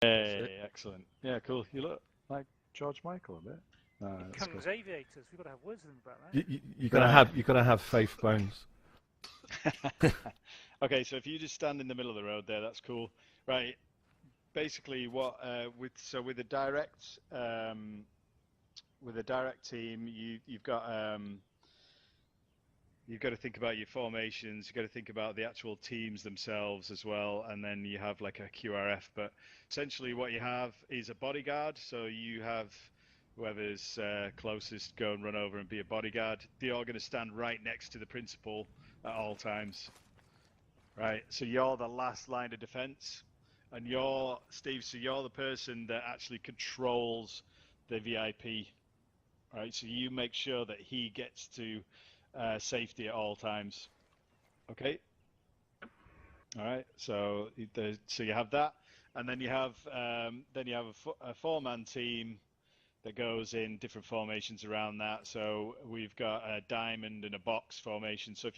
Hey, excellent. Yeah, cool. You look like George Michael a bit. That's cool. Cummings aviators. We've got to have words with them about that. You gotta have faith, Bones. Okay, so if you just stand in the middle of the road there, that's cool. Right. Basically, what with a direct team, you've got to think about your formations. You've got to think about the actual teams themselves as well, and then you have like a QRF. But essentially, what you have is a bodyguard. So you have whoever's closest go and run over and be a bodyguard. They're all going to stand right next to the principal at all times. Right. So you're the last line of defense, and you're Steve. So you're the person that actually controls the VIP. Right. So you make sure that he gets to safety at all times. Okay. All right. So you have that, and then you have a four-man team that goes in different formations around that. So we've got a diamond and a box formation. So if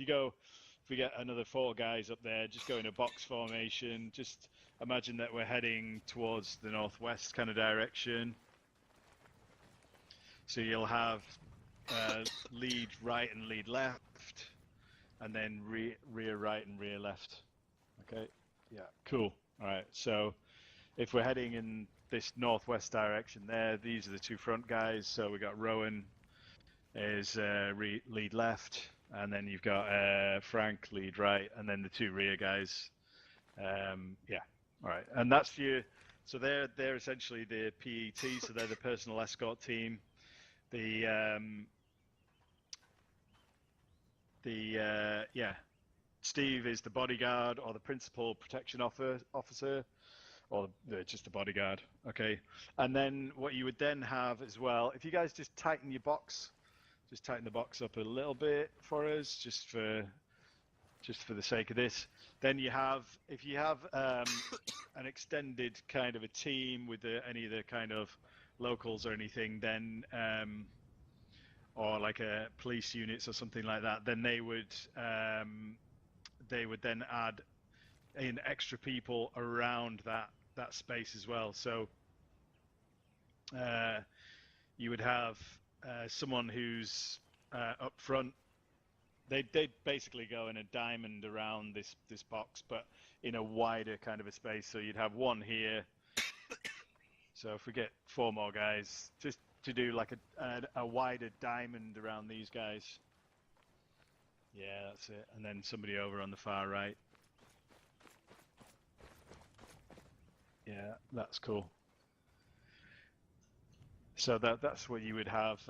we get another 4 guys up there, just go in a box formation. Just imagine that we're heading towards the northwest kind of direction. So you'll have lead right and lead left, and then rear right and rear left. Okay, yeah, cool. All right, so if we're heading in this northwest direction there, these are the 2 front guys. So we got Rowan is lead left, and then you've got Frank lead right, and then the 2 rear guys. Yeah, all right, and that's for you. So they're essentially the PET, so they're the personal escort team. Steve is the bodyguard or the principal protection officer, or just the bodyguard. Okay, and then what you would then have as well, if you guys just tighten your box, just tighten the box up a little bit for us, just for the sake of this. Then if you have an extended kind of a team with any of the kind of locals or anything, then or like a police units or something like that, then they would then add in extra people around that space as well. So you would have someone who's up front. They'd basically go in a diamond around this box, but in a wider kind of a space. So you'd have one here. So if we get 4 more guys, just to do like a wider diamond around these guys. Yeah, that's it. And then somebody over on the far right. Yeah, that's cool. So that's what you would have.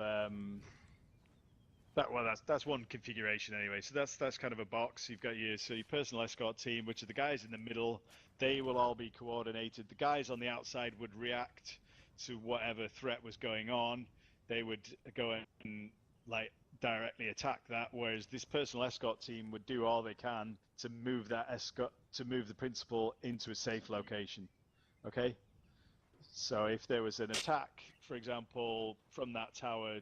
That's one configuration anyway. So that's kind of a box. You've got your personal escort team, which are the guys in the middle. They will all be coordinated. The guys on the outside would react to whatever threat was going on. They would go and like directly attack that. Whereas this personal escort team would do all they can to move the principal into a safe location. Okay. So if there was an attack, for example, from that tower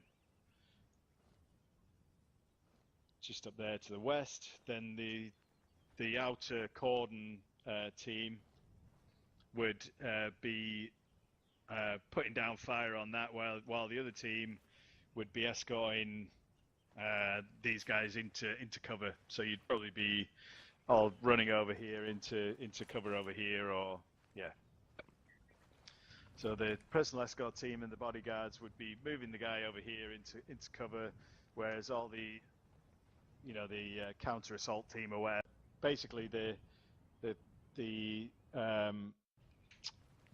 just up there to the west, then the outer cordon team would be putting down fire on that, while the other team would be escorting these guys into cover. So you'd probably be all running over here into cover over here, or yeah. So the personal escort team and the bodyguards would be moving the guy over here into cover, whereas all the counter assault team are where basically the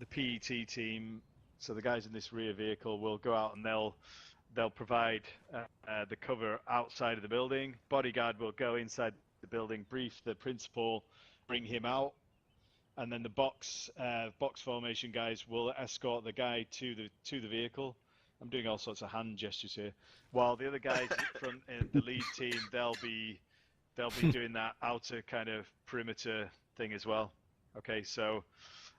PET team, so the guys in this rear vehicle will go out and they'll provide the cover outside of the building. Bodyguard will go inside the building, brief the principal, bring him out, and then the box formation guys will escort the guy to the vehicle. I'm doing all sorts of hand gestures here, while the other guys from the lead team, they'll be doing that outer kind of perimeter thing as well. Okay, so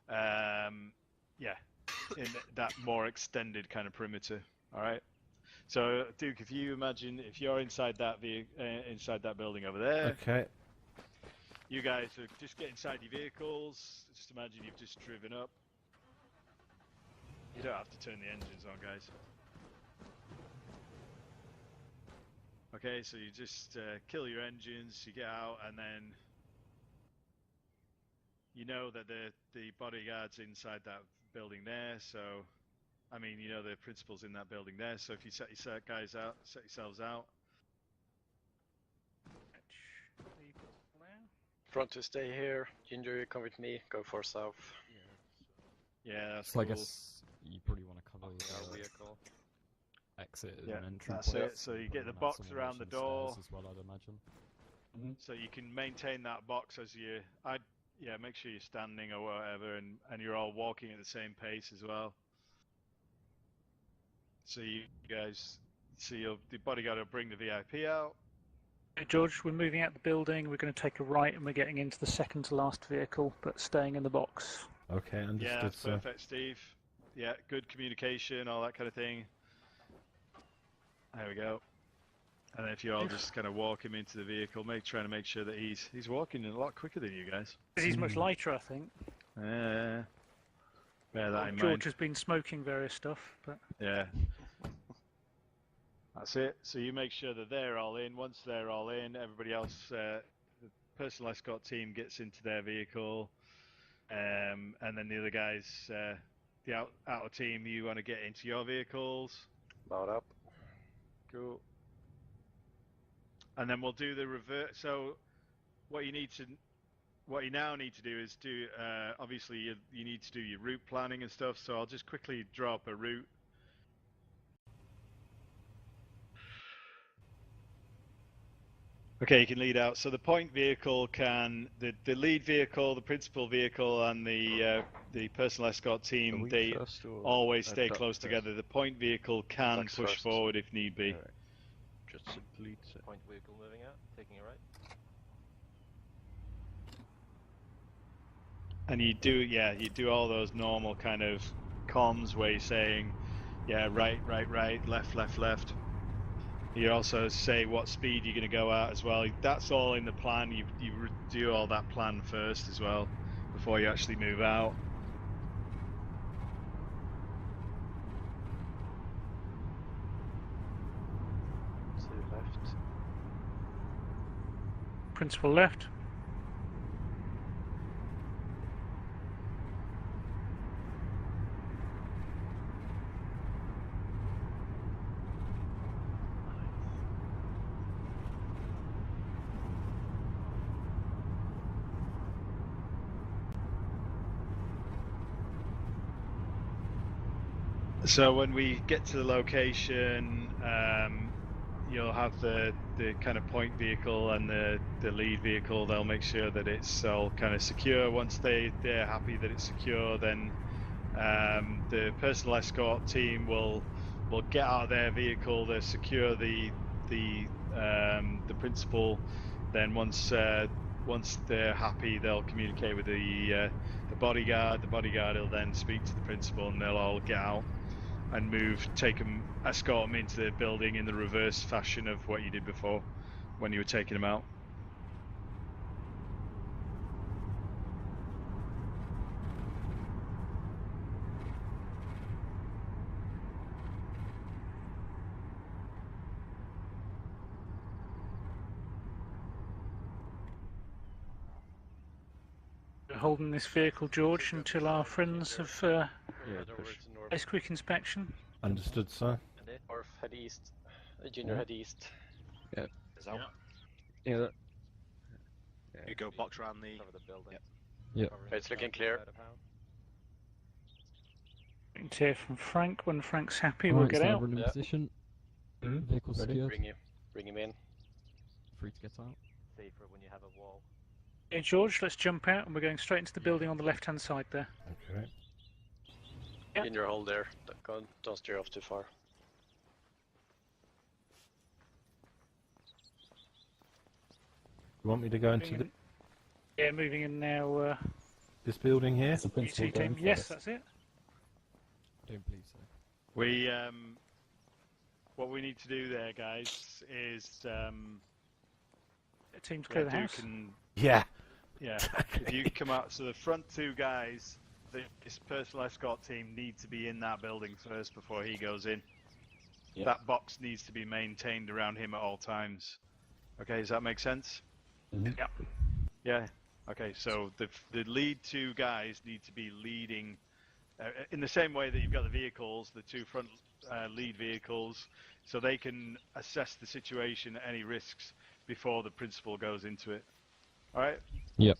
yeah, in that more extended kind of perimeter. All right. So Duke, if you imagine if you're inside that building over there. Okay. You guys just get inside your vehicles. Just imagine you've just driven up. don't have to turn the engines on, guys. Okay, so you just kill your engines, you get out, and then you know that the bodyguard's inside that building there, so I mean, you know the principal's in that building there, so if you set yourselves out. Front to stay here. Ginger, you come with me. Go for south. Yeah, that's So cool. I guess you probably want to cover Our vehicle. exit Yeah, and entry that's points. it. So you Probably get the wanna have box someone around the watching door. stairs as well, I'd imagine. So you can maintain that box as you, yeah, make sure you're standing or whatever, and you're all walking at the same pace as well. So you guys, the bodyguard will bring the VIP out. Hey, George, we're moving out the building. We're going to take a right, and we're getting into the second to last vehicle, but staying in the box. Okay, understood, Yeah, that's sir. perfect, Steve. Yeah, good communication, all that kind of thing. There we go. And then if you all just kind of walk him into the vehicle, trying to make sure that he's walking a lot quicker than you guys. He's much lighter, I think. Yeah. Bear that in George mind. has been smoking various stuff, but Yeah. That's it. So you make sure that they're all in. Once they're all in, everybody else, the personal escort team gets into their vehicle, and then the other guys, the outer team, you want to get into your vehicles. Load up. Cool. And then we'll do the reverse. So what you now need to do is do, obviously you need to do your route planning and stuff. So I'll just quickly draw up a route. Okay, you can lead out. So the point vehicle can, the lead vehicle, the principal vehicle, and the personal escort team, they always stay close together. The point vehicle can push forward if need be. Right. Just simply Point vehicle moving out, taking a right. And you do all those normal kind of comms where you're saying, yeah, right, left. You also say what speed you're going to go at as well. That's all in the plan. You do all that plan first as well before you actually move out. To left. principal left. So when we get to the location, you'll have the kind of point vehicle and the lead vehicle. They'll make sure that it's all kind of secure. Once they're happy that it's secure, then the personal escort team will get out of their vehicle. They'll secure the principal. Then once they're happy, they'll communicate with the bodyguard. The bodyguard will then speak to the principal, and they'll all get out and escort them into the building in the reverse fashion of what you did before when you were taking them out. We're holding this vehicle, George, until our friends have yeah, Head over push. to north. a quick inspection. Understood, sir. North, head east. Ginger, head east. Yeah. Is out. Yeah. That, You go box around the. Cover the building. Yep. Yeah. It's looking clear. We can hear from Frank. When Frank's happy, Alright, we'll get so out. we're in Yeah. position. Vehicle secured. Bring him in. Free to get out. Safer when you have a wall. Okay, George, let's jump out, and we're going straight into the building on the left-hand side there. Okay. Yep. In your hold there. Don't steer off too far. You want me to go into Yeah, moving in now. this building here? UT team. Yes, that's it. Don't believe so. We what we need to do there, guys, is The team to clear the house. Yeah. if you come out, so the front two guys this personal escort team need to be in that building first before he goes in. Yeah. That box needs to be maintained around him at all times. Okay, does that make sense? Mhm. Yeah. Yeah. Okay, so the lead two guys need to be leading in the same way that you've got the vehicles, the two front lead vehicles, so they can assess the situation, any risks before the principal goes into it. All right? Yep.